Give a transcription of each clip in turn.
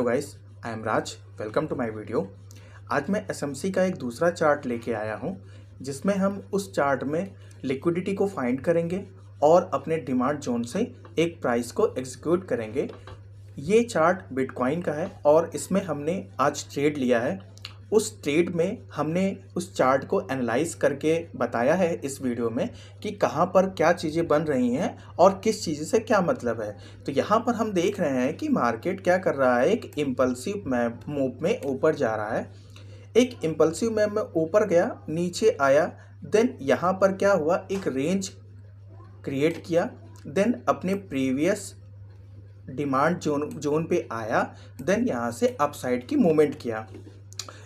Hello guys, I am Raj. Welcome to my video. आज मैं SMC का एक दूसरा चार्ट लेके आया हूँ जिसमें हम उस चार्ट में लिक्विडिटी को फाइंड करेंगे और अपने डिमांड जोन से एक प्राइस को एग्जीक्यूट करेंगे। ये चार्ट बिटकॉइन का है और इसमें हमने आज ट्रेड लिया है। उस ट्रेड में हमने उस चार्ट को एनालाइज करके बताया है इस वीडियो में कि कहाँ पर क्या चीज़ें बन रही हैं और किस चीज़ से क्या मतलब है। तो यहाँ पर हम देख रहे हैं कि मार्केट क्या कर रहा है, एक इम्पल्सिव मूव में ऊपर जा रहा है। एक इम्पल्सिव मूव में ऊपर गया, नीचे आया, देन यहाँ पर क्या हुआ, एक रेंज क्रिएट किया, देन अपने प्रीवियस डिमांड जोन पे आया, देन यहाँ से अपसाइड की मूवमेंट किया।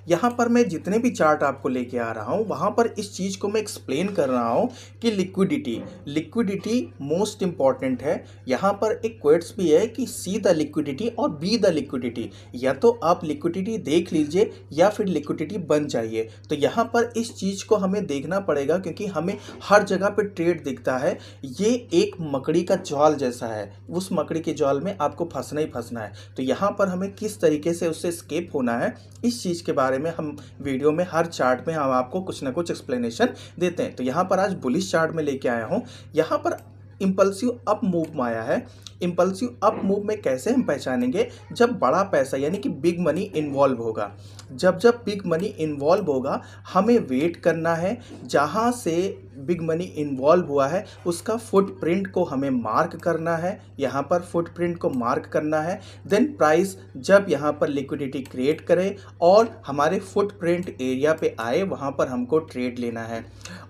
यहाँ पर मैं जितने भी चार्ट आपको लेके आ रहा हूँ वहाँ पर इस चीज़ को मैं एक्सप्लेन कर रहा हूँ कि लिक्विडिटी मोस्ट इम्पॉर्टेंट है। यहाँ पर एक क्वेट्स भी है कि सी द लिक्विडिटी और बी द लिक्विडिटी, या तो आप लिक्विडिटी देख लीजिए या फिर लिक्विडिटी बन जाइए। तो यहाँ पर इस चीज़ को हमें देखना पड़ेगा क्योंकि हमें हर जगह पर ट्रेड दिखता है। ये एक मकड़ी का जाल जैसा है, उस मकड़ी के जाल में आपको फंसना ही फंसना है। तो यहाँ पर हमें किस तरीके से उससे एस्केप होना है, इस चीज़ के बारे में हम वीडियो में हर चार्ट में हम आपको कुछ ना कुछ एक्सप्लेनेशन देते हैं। तो यहाँ पर आज बुलिश चार्ट में लेके आया हूँ। यहाँ पर इम्पल्सिव अप मूव में आया है। इम्पल्सिव अप मूव में कैसे हम पहचानेंगे, जब बड़ा पैसा यानी कि बिग मनी इन्वॉल्व होगा। जब बिग मनी इन्वॉल्व होगा हमें वेट करना है। जहाँ से बिग मनी इन्वॉल्व हुआ है उसका फुटप्रिंट को हमें मार्क करना है, यहाँ पर फुटप्रिंट को मार्क करना है। देन प्राइस जब यहाँ पर लिक्विडिटी क्रिएट करे और हमारे फुटप्रिंट एरिया पे आए वहाँ पर हमको ट्रेड लेना है।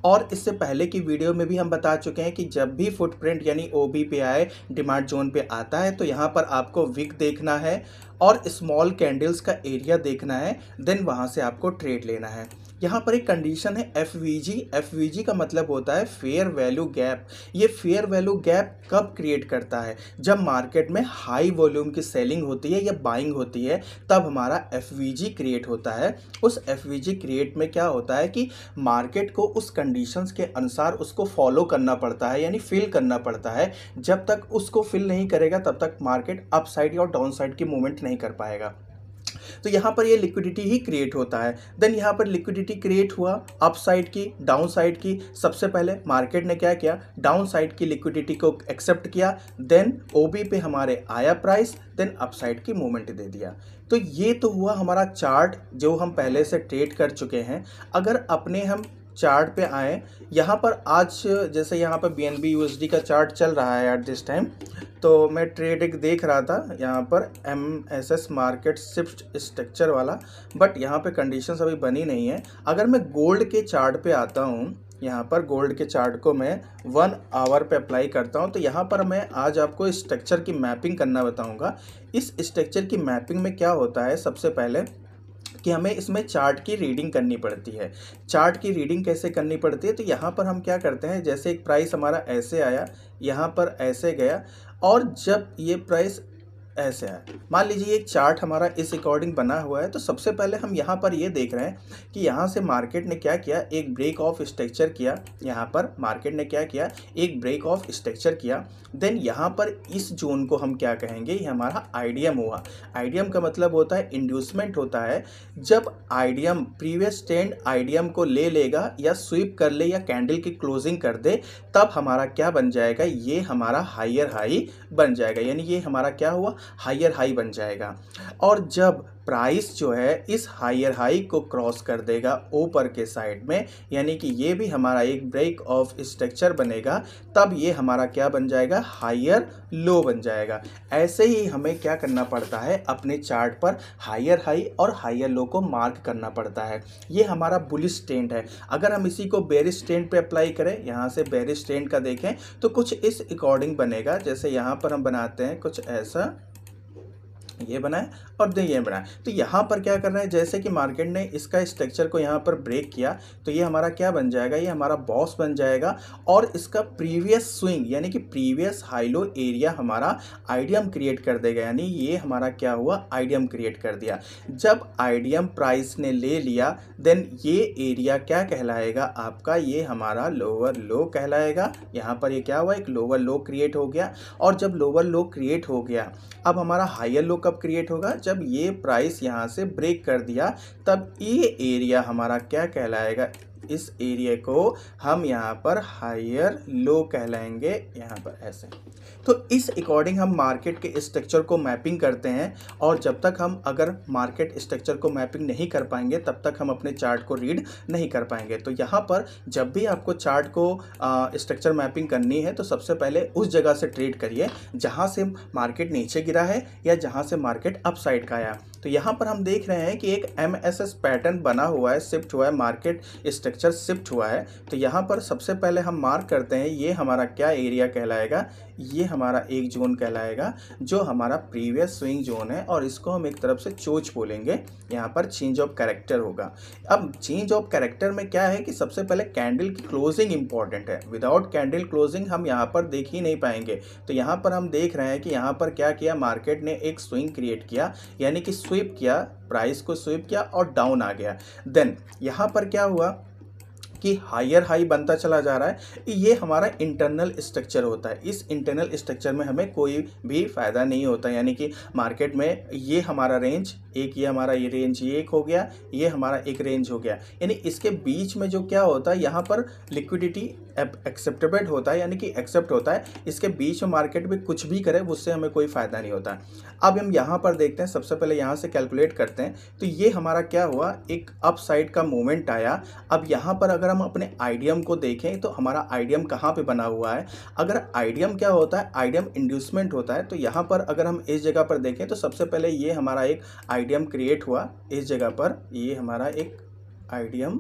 और इससे पहले की वीडियो में भी हम बता चुके हैं कि जब भी फुटप्रिंट यानी ओबी पे आए, डिमांड जोन पे आता है, तो यहाँ पर आपको विक देखना है और स्मॉल कैंडल्स का एरिया देखना है, देन वहाँ से आपको ट्रेड लेना है। यहाँ पर एक कंडीशन है एफवीजी का मतलब होता है फेयर वैल्यू गैप। ये फेयर वैल्यू गैप कब क्रिएट करता है, जब मार्केट में हाई वॉल्यूम की सेलिंग होती है या बाइंग होती है, तब हमारा एफवीजी क्रिएट होता है। उस एफवीजी क्रिएट में क्या होता है कि मार्केट को उस कंडीशंस के अनुसार उसको फॉलो करना पड़ता है, यानी फिल करना पड़ता है। जब तक उसको फिल नहीं करेगा तब तक मार्केट अप साइड या डाउन साइड की मूवमेंट नहीं कर पाएगा। तो यहाँ पर ये लिक्विडिटी ही क्रिएट होता है। देन यहाँ पर लिक्विडिटी क्रिएट हुआ अप साइड की, डाउन साइड की। सबसे पहले मार्केट ने क्या किया, डाउन साइड की लिक्विडिटी को एक्सेप्ट किया, देन ओबी पे हमारे आया प्राइस, देन अप साइड की मूवमेंट दे दिया। तो ये तो हुआ हमारा चार्ट जो हम पहले से ट्रेड कर चुके हैं। अगर अपने हम चार्ट पे आए, यहाँ पर आज जैसे यहाँ पर BNB USD का चार्ट चल रहा है एट दिस टाइम, तो मैं ट्रेड एक देख रहा था यहाँ पर MSS मार्केट शिफ्ट स्ट्रक्चर वाला, बट यहाँ पे कंडीशंस अभी बनी नहीं है। अगर मैं गोल्ड के चार्ट पे आता हूँ, यहाँ पर गोल्ड के चार्ट को मैं 1 आवर पे अप्लाई करता हूँ, तो यहाँ पर मैं आज आपको स्ट्रक्चर की मैपिंग करना बताऊँगा। इस स्ट्रक्चर की मैपिंग में क्या होता है, सबसे पहले कि हमें इसमें चार्ट की रीडिंग करनी पड़ती है। चार्ट की रीडिंग कैसे करनी पड़ती है, तो यहाँ पर हम क्या करते हैं, जैसे एक प्राइस हमारा ऐसे आया, यहाँ पर ऐसे गया, और जब ये प्राइस ऐसे है, मान लीजिए एक चार्ट हमारा इस अकॉर्डिंग बना हुआ है, तो सबसे पहले हम यहाँ पर ये देख रहे हैं कि यहाँ से मार्केट ने क्या किया, एक ब्रेक ऑफ स्ट्रक्चर किया। यहाँ पर मार्केट ने क्या किया, एक ब्रेक ऑफ स्ट्रक्चर किया। देन यहाँ पर इस जोन को हम क्या कहेंगे, ये हमारा आईडीएम हुआ। आईडीएम का मतलब होता है इंड्यूसमेंट होता है। जब आईडीएम प्रीवियस ट्रेंड आईडीएम को ले लेगा या स्वीप कर ले या कैंडल की क्लोजिंग कर दे, तब हमारा क्या बन जाएगा, ये हमारा हायर हाई बन जाएगा, यानी ये हमारा क्या हुआ, हायर हाई बन जाएगा। और जब प्राइस जो है इस हायर हाई को क्रॉस कर देगा ऊपर के साइड में, यानी कि ये भी हमारा एक ब्रेक ऑफ स्ट्रक्चर बनेगा, तब ये हमारा क्या बन जाएगा, हायर लो बन जाएगा। ऐसे ही हमें क्या करना पड़ता है, अपने चार्ट पर हायर हाई और हायर लो को मार्क करना पड़ता है। ये हमारा बुलिश ट्रेंड है। अगर हम इसी को बेरिश ट्रेंड पे अप्लाई करें, यहाँ से बेरिश ट्रेंड का देखें तो कुछ इस अकॉर्डिंग बनेगा। जैसे यहाँ पर हम बनाते हैं कुछ ऐसा, ये बनाए और ये बनाए। तो यहाँ पर क्या कर रहे हैं, जैसे कि मार्केट ने इसका स्ट्रक्चर को यहाँ पर ब्रेक किया, तो ये हमारा क्या बन जाएगा, ये हमारा बॉस बन जाएगा। और इसका प्रीवियस स्विंग यानी कि प्रीवियस हाई लो एरिया हमारा आईडीएम क्रिएट कर देगा, यानी ये हमारा क्या हुआ, आईडीएम क्रिएट कर दिया। जब आईडीएम प्राइस ने ले लिया, देन ये एरिया क्या कहलाएगा आपका, ये हमारा लोअर लो कहलाएगा। यहाँ पर ये क्या हुआ, एक लोअर लो क्रिएट हो गया। और जब लोअर लो क्रिएट हो गया, अब हमारा हायर लो कब क्रिएट होगा, जब ये प्राइस यहाँ से ब्रेक कर दिया, तब ये एरिया हमारा क्या कहलाएगा, इस एरिया को हम यहाँ पर हायर लो कहलाएंगे, यहाँ पर ऐसे। तो इस अकॉर्डिंग हम मार्केट के स्ट्रक्चर को मैपिंग करते हैं, और जब तक हम अगर मार्केट स्ट्रक्चर को मैपिंग नहीं कर पाएंगे तब तक हम अपने चार्ट को रीड नहीं कर पाएंगे। तो यहाँ पर जब भी आपको चार्ट को स्ट्रक्चर मैपिंग करनी है तो सबसे पहले उस जगह से ट्रेड करिए जहाँ से मार्केट नीचे गिरा है या जहाँ से मार्केट अपसाइड का आया। तो यहाँ पर हम देख रहे हैं कि एक MSS पैटर्न बना हुआ है, शिफ्ट हुआ है, मार्केट स्ट्रक्चर शिफ्ट हुआ है। तो यहाँ पर सबसे पहले हम मार्क करते हैं, ये हमारा क्या एरिया कहलाएगा, ये हमारा एक जोन कहलाएगा जो हमारा प्रीवियस स्विंग जोन है, और इसको हम एक तरफ से चोच बोलेंगे। यहाँ पर चेंज ऑफ कैरेक्टर होगा। अब चेंज ऑफ कैरेक्टर में क्या है कि सबसे पहले कैंडल की क्लोजिंग इंपॉर्टेंट है, विदाउट कैंडल क्लोजिंग हम यहाँ पर देख ही नहीं पाएंगे। तो यहाँ पर हम देख रहे हैं कि यहाँ पर क्या किया, मार्केट ने एक स्विंग क्रिएट किया, यानी कि स्वीप किया, प्राइस को स्वीप किया और डाउन आ गया। देन यहाँ पर क्या हुआ कि हायर हाई बनता चला जा रहा है। ये हमारा इंटरनल स्ट्रक्चर होता है, इस इंटरनल स्ट्रक्चर में हमें कोई भी फ़ायदा नहीं होता, यानी कि मार्केट में ये हमारा रेंज एक, ये हमारा ये रेंज ये एक हो गया, ये हमारा एक रेंज हो गया, यानी इसके बीच में जो क्या होता है, यहाँ पर लिक्विडिटी एक्सेप्टेबल होता है, यानी कि एक्सेप्ट होता है। इसके बीच में मार्केट में कुछ भी करे उससे हमें कोई फ़ायदा नहीं होता। अब हम यहाँ पर देखते हैं, सबसे पहले यहाँ से कैलकुलेट करते हैं। तो ये हमारा क्या हुआ, एक अप साइड का मूवमेंट आया। अब यहाँ पर अगर हम अपने आइडियम को देखें तो हमारा आइडियम कहाँ पे बना हुआ है, अगर आइडियम क्या होता है, आइडियम इंड्यूसमेंट होता है। तो यहाँ पर अगर हम इस जगह पर देखें तो सबसे पहले ये हमारा एक आइडियम क्रिएट हुआ, इस जगह पर ये हमारा एक आइडियम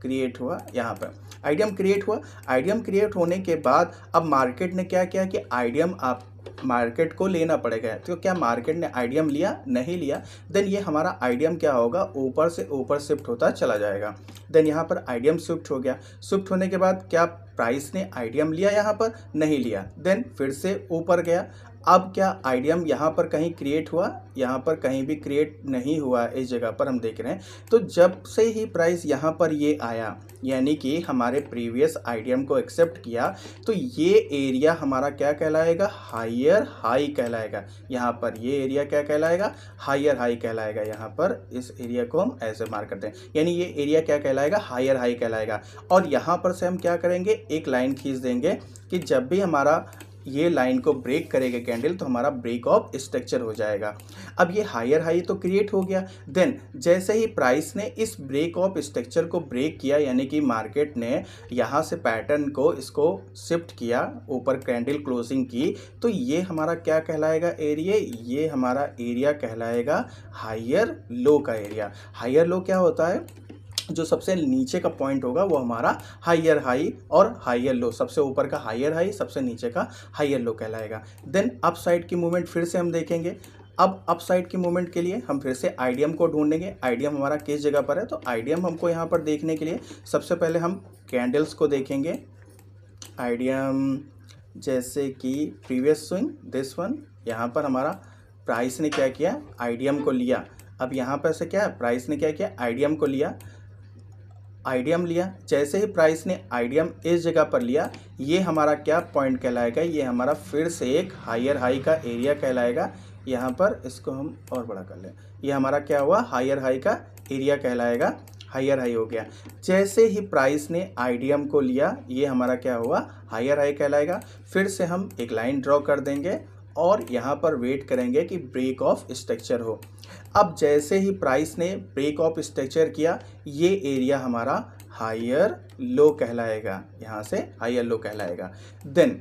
क्रिएट हुआ, यहाँ पर आइडियम क्रिएट हुआ। आइडियम क्रिएट होने के बाद अब मार्केट ने क्या किया कि आइडियम आप मार्केट को लेना पड़ेगा। तो क्या मार्केट ने आइडियम लिया, नहीं लिया। देन ये हमारा आइडियम क्या होगा, ऊपर से ऊपर शिफ्ट होता चला जाएगा। देन यहाँ पर आइडियम शिफ्ट हो गया। शिफ्ट होने के बाद क्या प्राइस ने आइडियम लिया, यहाँ पर नहीं लिया। देन फिर से ऊपर गया। अब क्या आइडियम यहाँ पर कहीं क्रिएट हुआ, यहाँ पर कहीं भी क्रिएट नहीं हुआ, इस जगह पर हम देख रहे हैं। तो जब से ही प्राइस यहाँ पर ये आया, यानी कि हमारे प्रीवियस आइडियम को एक्सेप्ट किया, तो ये एरिया हमारा क्या कहलाएगा, हायर हाई कहलाएगा। यहाँ पर ये एरिया क्या कहलाएगा, हायर हाई कहलाएगा। यहाँ पर इस एरिया को हम ऐसे मार्क करते हैं, यानी ये एरिया क्या कहलाएगा, हायर हाई कहलाएगा। और यहाँ पर से हम क्या करेंगे, एक लाइन खींच देंगे कि जब भी हमारा ये लाइन को ब्रेक करेगा कैंडल तो हमारा ब्रेक ऑफ स्ट्रक्चर हो जाएगा। अब ये हायर हाई तो क्रिएट हो गया। देन जैसे ही प्राइस ने इस ब्रेक ऑफ स्ट्रक्चर को ब्रेक किया, यानी कि मार्केट ने यहाँ से पैटर्न को इसको शिफ्ट किया, ऊपर कैंडल क्लोजिंग की, तो ये हमारा क्या कहलाएगा एरिया, ये हमारा एरिया कहलाएगा हायर लो का एरिया। हायर लो क्या होता है, जो सबसे नीचे का पॉइंट होगा वो हमारा हायर हाई और हायर लो, सबसे ऊपर का हायर हाई, सबसे नीचे का हायर लो कहलाएगा। देन अप साइड की मूवमेंट फिर से हम देखेंगे। अब अप साइड की मूवमेंट के लिए हम फिर से आइडियम को ढूंढेंगे। आइडियम हमारा किस जगह पर है, तो आइडियम हमको यहाँ पर देखने के लिए सबसे पहले हम कैंडल्स को देखेंगे। आइडियम जैसे कि प्रीवियस स्विंग दिस वन, यहाँ पर हमारा प्राइस ने क्या किया, आइडियम को लिया। अब यहाँ पर से क्या है, प्राइस ने क्या किया, आइडियम को लिया, आइडियम लिया। जैसे ही प्राइस ने आइडियम इस जगह पर लिया, ये हमारा क्या पॉइंट कहलाएगा, ये हमारा फिर से एक हायर हाई का एरिया कहलाएगा। यहाँ पर इसको हम और बड़ा कर लें, ये हमारा क्या हुआ, हायर हाई का एरिया कहलाएगा, हायर हाई हो गया। जैसे ही प्राइस ने आइडियम को लिया, ये हमारा क्या हुआ, हायर हाई कहलाएगा। फिर से हम एक लाइन ड्रॉ कर देंगे और यहाँ पर वेट करेंगे कि ब्रेक ऑफ स्ट्रक्चर हो। अब जैसे ही प्राइस ने ब्रेक ऑफ स्ट्रक्चर किया, ये एरिया हमारा हायर लो कहलाएगा, यहाँ से हायर लो कहलाएगा। देन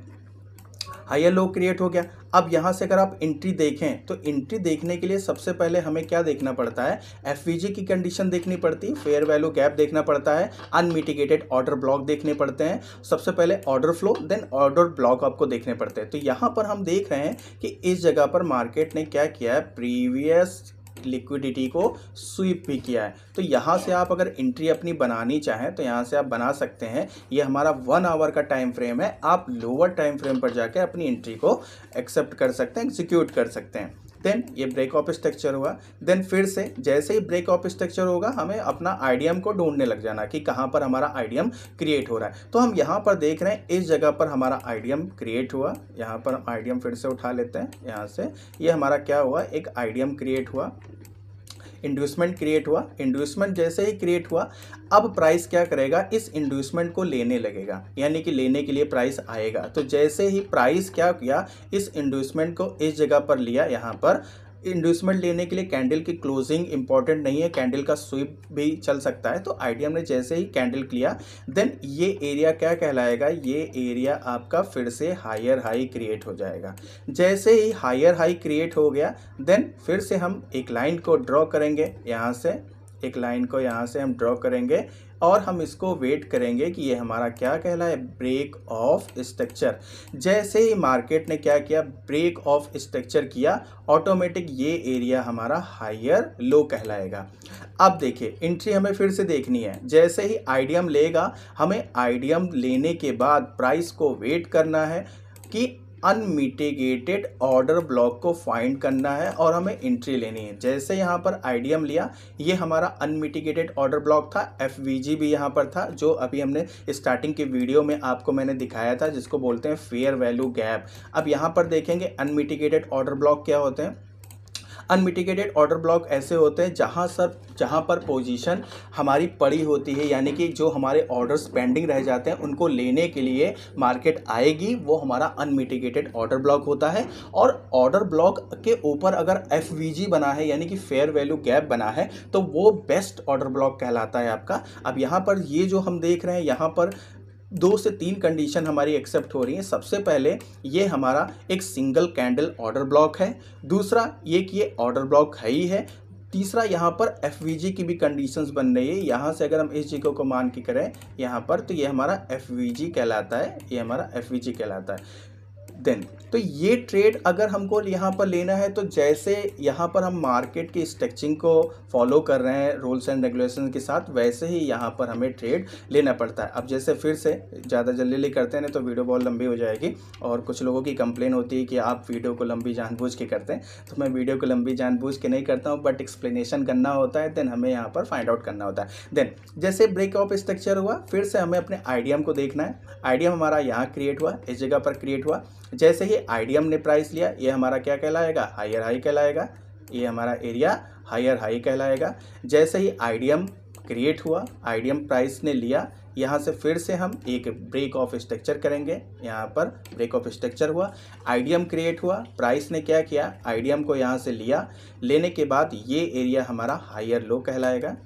हायर लो क्रिएट हो गया। अब यहाँ से अगर आप एंट्री देखें तो एंट्री देखने के लिए सबसे पहले हमें क्या देखना पड़ता है, एफवीजी की कंडीशन देखनी पड़ती है, फेयर वैल्यू गैप देखना पड़ता है, अनमिटिगेटेड ऑर्डर ब्लॉक देखने पड़ते हैं। सबसे पहले order flow, then order block आपको देखने पड़ते हैं। तो यहाँ पर हम देख रहे हैं कि इस जगह पर मार्केट ने क्या किया है, प्रीवियस लिक्विडिटी को स्वीप भी किया है। तो यहाँ से आप अगर एंट्री अपनी बनानी चाहें तो यहाँ से आप बना सकते हैं। ये हमारा 1 आवर का टाइम फ्रेम है, आप लोअर टाइम फ्रेम पर जाकर अपनी एंट्री को एक्सेप्ट कर सकते हैं, एग्जीक्यूट कर सकते हैं। देन ये ब्रेक ऑफ स्ट्रक्चर हुआ। देन फिर से जैसे ही ब्रेक ऑफ स्ट्रक्चर होगा हमें अपना आईडीएम को ढूंढने लग जाना कि कहाँ पर हमारा आईडीएम क्रिएट हो रहा है। तो हम यहाँ पर देख रहे हैं इस जगह पर हमारा आईडीएम क्रिएट हुआ। यहाँ पर आईडीएम फिर से उठा लेते हैं, यहाँ से ये हमारा क्या हुआ, एक आईडीएम क्रिएट हुआ, इंड्यूसमेंट क्रिएट हुआ। इंड्यूसमेंट जैसे ही क्रिएट हुआ अब प्राइस क्या करेगा, इस इंड्यूसमेंट को लेने लगेगा, यानी कि लेने के लिए प्राइस आएगा। तो जैसे ही प्राइस क्या किया, इस इंड्यूसमेंट को इस जगह पर लिया। यहाँ पर इंड्यूसमेंट लेने के लिए कैंडल की क्लोजिंग इंपॉर्टेंट नहीं है, कैंडल का स्वीप भी चल सकता है। तो आईडीएम ने जैसे ही कैंडल किया देन ये एरिया क्या कहलाएगा, ये एरिया आपका फिर से हायर हाई क्रिएट हो जाएगा। जैसे ही हायर हाई क्रिएट हो गया देन फिर से हम एक लाइन को ड्रॉ करेंगे, यहाँ से एक लाइन को यहाँ से हम ड्रॉ करेंगे और हम इसको वेट करेंगे कि ये हमारा क्या कहलाए, ब्रेक ऑफ स्ट्रक्चर। जैसे ही मार्केट ने क्या किया, ब्रेक ऑफ स्ट्रक्चर किया, ऑटोमेटिक ये एरिया हमारा हायर लो कहलाएगा। अब देखिए एंट्री हमें फिर से देखनी है। जैसे ही आईडीएम लेगा, हमें आईडीएम लेने के बाद प्राइस को वेट करना है कि अनमिटिगेटेड ऑर्डर ब्लॉक को फाइंड करना है और हमें एंट्री लेनी है। जैसे यहाँ पर आईडीएम लिया, ये हमारा अनमिटिगेटेड ऑर्डर ब्लॉक था, एफवीजी भी यहाँ पर था, जो अभी हमने स्टार्टिंग के वीडियो में आपको मैंने दिखाया था, जिसको बोलते हैं फेयर वैल्यू गैप। अब यहाँ पर देखेंगे अनमिटिगेटेड ऑर्डर ब्लॉक क्या होते हैं। अनमिटिगेटेड ऑर्डर ब्लॉक ऐसे होते हैं जहाँ पर पोजीशन हमारी पड़ी होती है, यानी कि जो हमारे ऑर्डर्स पेंडिंग रह जाते हैं उनको लेने के लिए मार्केट आएगी, वो हमारा अनमिटिगेटेड ऑर्डर ब्लॉक होता है। और ऑर्डर ब्लॉक के ऊपर अगर एफवीजी बना है, यानी कि फेयर वैल्यू गैप बना है, तो वो बेस्ट ऑर्डर ब्लॉक कहलाता है आपका। अब यहाँ पर ये जो हम देख रहे हैं, यहाँ पर 2 से 3 कंडीशन हमारी एक्सेप्ट हो रही है। सबसे पहले ये हमारा एक सिंगल कैंडल ऑर्डर ब्लॉक है, दूसरा ये कि ये ऑर्डर ब्लॉक है ही है, तीसरा यहाँ पर एफवीजी की भी कंडीशंस बन रही है। यहाँ से अगर हम इस जगह को मान के करें यहाँ पर, तो ये हमारा एफवीजी कहलाता है, ये हमारा एफवीजी कहलाता है। देन तो ये ट्रेड अगर हमको यहाँ पर लेना है, तो जैसे यहाँ पर हम मार्केट की स्ट्रक्चरिंग को फॉलो कर रहे हैं रूल्स एंड रेगुलेशन के साथ, वैसे ही यहाँ पर हमें ट्रेड लेना पड़ता है। अब जैसे फिर से ज़्यादा जल्दी करते हैं तो वीडियो बहुत लंबी हो जाएगी, और कुछ लोगों की कंप्लेन होती है कि आप वीडियो को लंबी जानबूझ के करते हैं। तो मैं वीडियो को लंबी जानबूझ के नहीं करता हूँ, बट एक्सप्लेनेशन करना होता है, देन हमें यहाँ पर फाइंड आउट करना होता है। देन जैसे ब्रेक ऑफ स्ट्रक्चर हुआ, फिर से हमें अपने आईडीएम को देखना है। आईडीएम हमारा यहाँ क्रिएट हुआ, इस जगह पर क्रिएट हुआ। जैसे ही आईडीएम ने प्राइस लिया, ये हमारा क्या कहलाएगा, हायर हाई कहलाएगा, ये हमारा एरिया हायर हाई कहलाएगा। जैसे ही आईडीएम क्रिएट हुआ, आईडीएम प्राइस ने लिया, यहाँ से फिर से हम एक ब्रेक ऑफ स्ट्रक्चर करेंगे। यहाँ पर ब्रेक ऑफ स्ट्रक्चर हुआ, आईडीएम क्रिएट हुआ, प्राइस ने क्या किया, आईडीएम को यहाँ से लिया, लेने के बाद ये एरिया हमारा हायर लो कहलाएगा।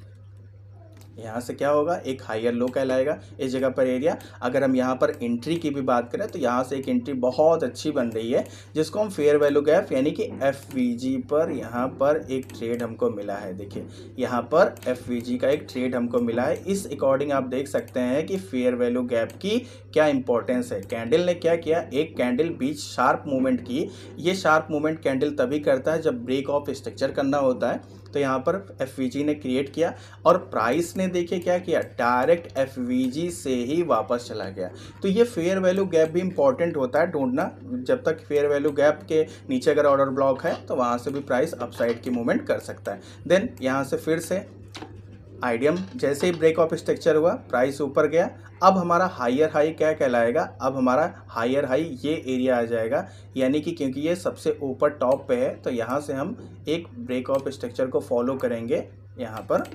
यहाँ से क्या होगा, एक हायर लो कहलाएगा इस जगह पर एरिया। अगर हम यहाँ पर एंट्री की भी बात करें, तो यहाँ से एक एंट्री बहुत अच्छी बन रही है, जिसको हम फेयर वैल्यू गैप यानी कि एफवीजी पर यहाँ पर एक ट्रेड हमको मिला है। देखिए यहाँ पर एफवीजी का एक ट्रेड हमको मिला है। इस अकॉर्डिंग आप देख सकते हैं कि फेयर वैल्यू गैप की क्या इंपॉर्टेंस है। कैंडल ने क्या किया, एक कैंडल बीच शार्प मूवमेंट की। ये शार्प मूवमेंट कैंडल तभी करता है जब ब्रेक ऑफ स्ट्रक्चर करना होता है। तो यहाँ पर एफवीजी ने क्रिएट किया और प्राइस ने देखिए क्या किया, डायरेक्ट एफवीजी से ही वापस चला गया। तो ये फेयर वैल्यू गैप भी इंपॉर्टेंट होता है ढूंढना। जब तक फेयर वैल्यू गैप के नीचे अगर ऑर्डर ब्लॉक है, तो वहाँ से भी प्राइस अपसाइड की मूवमेंट कर सकता है। देन यहाँ से फिर से आईडीएम जैसे ही ब्रेक ऑफ स्ट्रक्चर हुआ, प्राइस ऊपर गया। अब हमारा हायर हाई क्या कहलाएगा, अब हमारा हायर हाई ये एरिया आ जाएगा, यानी कि क्योंकि ये सबसे ऊपर टॉप पे है, तो यहाँ से हम एक ब्रेक ऑफ स्ट्रक्चर को फॉलो करेंगे। यहाँ पर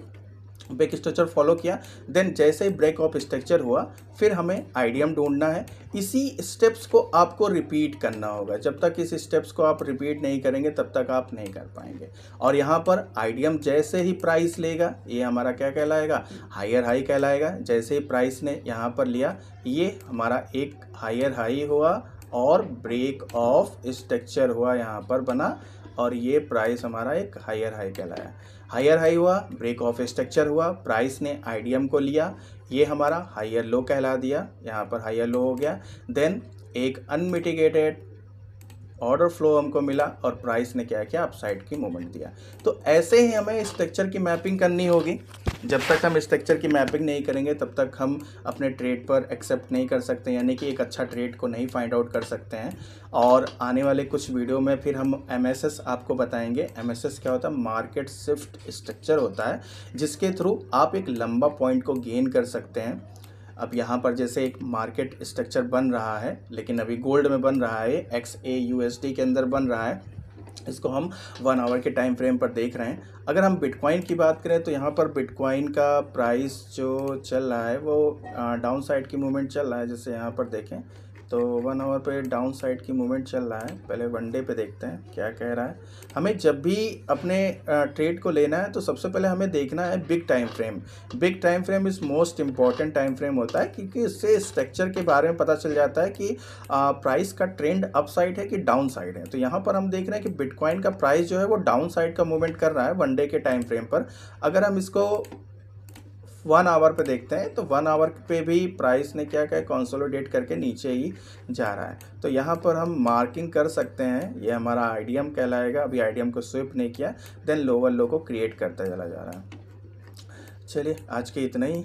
ब्रेक स्ट्रक्चर फॉलो किया, देन जैसे ही ब्रेक ऑफ स्ट्रक्चर हुआ, फिर हमें आईडीएम ढूंढना है। इसी स्टेप्स को आपको रिपीट करना होगा। जब तक इस स्टेप्स को आप रिपीट नहीं करेंगे, तब तक आप नहीं कर पाएंगे। और यहाँ पर आईडीएम जैसे ही प्राइस लेगा, ये हमारा क्या कहलाएगा, हायर हाई कहलाएगा। जैसे ही प्राइस ने यहाँ पर लिया, ये हमारा एक हायर हाई हुआ और ब्रेक ऑफ स्ट्रक्चर हुआ यहाँ पर बना, और ये प्राइस हमारा एक हायर हाई कहलाया। हायर हाई हुआ, ब्रेक ऑफ स्ट्रक्चर हुआ, प्राइस ने आईडीएम को लिया, ये हमारा हायर लो कहला दिया, यहाँ पर हायर लो हो गया। देन एक अनमिटिगेटेड ऑर्डर फ्लो हमको मिला और प्राइस ने क्या किया, अपसाइड की मूवमेंट दिया। तो ऐसे ही हमें स्ट्रक्चर की मैपिंग करनी होगी। जब तक हम स्ट्रक्चर की मैपिंग नहीं करेंगे तब तक हम अपने ट्रेड पर एक्सेप्ट नहीं कर सकते, यानी कि एक अच्छा ट्रेड को नहीं फाइंड आउट कर सकते हैं। और आने वाले कुछ वीडियो में फिर हम MSS आपको बताएंगे। MSS क्या होता है? मार्केट शिफ्ट स्ट्रक्चर होता है, जिसके थ्रू आप एक लंबा पॉइंट को गेन कर सकते हैं। अब यहाँ पर जैसे एक मार्केट स्ट्रक्चर बन रहा है, लेकिन अभी गोल्ड में बन रहा है, XAUSD के अंदर बन रहा है, इसको हम 1 आवर के टाइम फ्रेम पर देख रहे हैं। अगर हम बिटकॉइन की बात करें तो यहाँ पर बिटकॉइन का प्राइस जो चल रहा है वो डाउन साइड की मूवमेंट चल रहा है। जैसे यहाँ पर देखें तो 1 आवर पे डाउन साइड की मूवमेंट चल रहा है। पहले 1 डे पे देखते हैं क्या कह रहा है। हमें जब भी अपने ट्रेड को लेना है तो सबसे पहले हमें देखना है big time frame. Big time frame is most important time frame होता है, क्योंकि इससे स्ट्रक्चर के बारे में पता चल जाता है कि प्राइस का ट्रेंड अप साइड है कि डाउन साइड है। तो यहाँ पर हम देख रहे हैं कि बिटकॉइन का प्राइस जो है वो डाउन साइड का मूवमेंट कर रहा है 1 डे के टाइम फ्रेम पर। अगर हम इसको 1 आवर पे देखते हैं तो 1 आवर पे भी प्राइस ने क्या किया? कंसोलिडेट करके नीचे ही जा रहा है। तो यहाँ पर हम मार्किंग कर सकते हैं, ये हमारा आईडीएम कहलाएगा। अभी आईडीएम को स्विप नहीं किया, देन लोअर लो को क्रिएट करता चला जा रहा है। चलिए आज के इतना ही,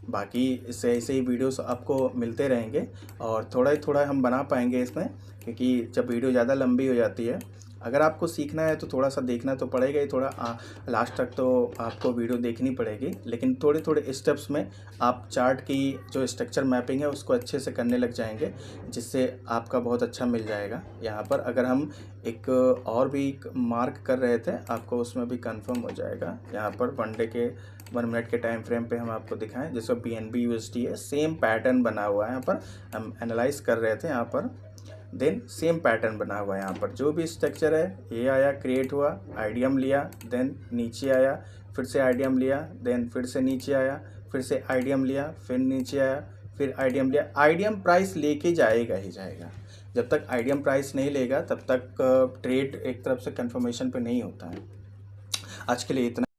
बाकी इससे ऐसे ही वीडियोस आपको मिलते रहेंगे और थोड़ा हम बना पाएंगे इसमें, क्योंकि जब वीडियो ज़्यादा लंबी हो जाती है, अगर आपको सीखना है तो थोड़ा सा देखना तो पड़ेगा ही, थोड़ा लास्ट तक तो आपको वीडियो देखनी पड़ेगी। लेकिन थोड़े स्टेप्स में आप चार्ट की जो स्ट्रक्चर मैपिंग है उसको अच्छे से करने लग जाएंगे, जिससे आपका बहुत अच्छा मिल जाएगा। यहाँ पर अगर हम एक और भी मार्क कर रहे थे, आपको उसमें भी कंफर्म हो जाएगा। यहाँ पर 1 डे के 1 मिनट के टाइम फ्रेम पे हम आपको दिखाएं, जिसको BNB USD है, सेम पैटर्न बना हुआ है। यहाँ पर हम एनालाइज कर रहे थे, यहाँ पर देन सेम पैटर्न बना हुआ है। यहाँ पर जो भी स्ट्रक्चर है, ये आया, क्रिएट हुआ, आईडीएम लिया, देन नीचे आया, फिर से आईडीएम लिया, देन फिर से नीचे आया, फिर से आईडीएम लिया, फिर नीचे आया, फिर आईडीएम लिया। आईडीएम प्राइस लेके जाएगा ही जाएगा। जब तक आईडीएम प्राइस नहीं लेगा तब तक ट्रेड एक तरफ से कंफर्मेशन पे नहीं होता है। आज के लिए इतना।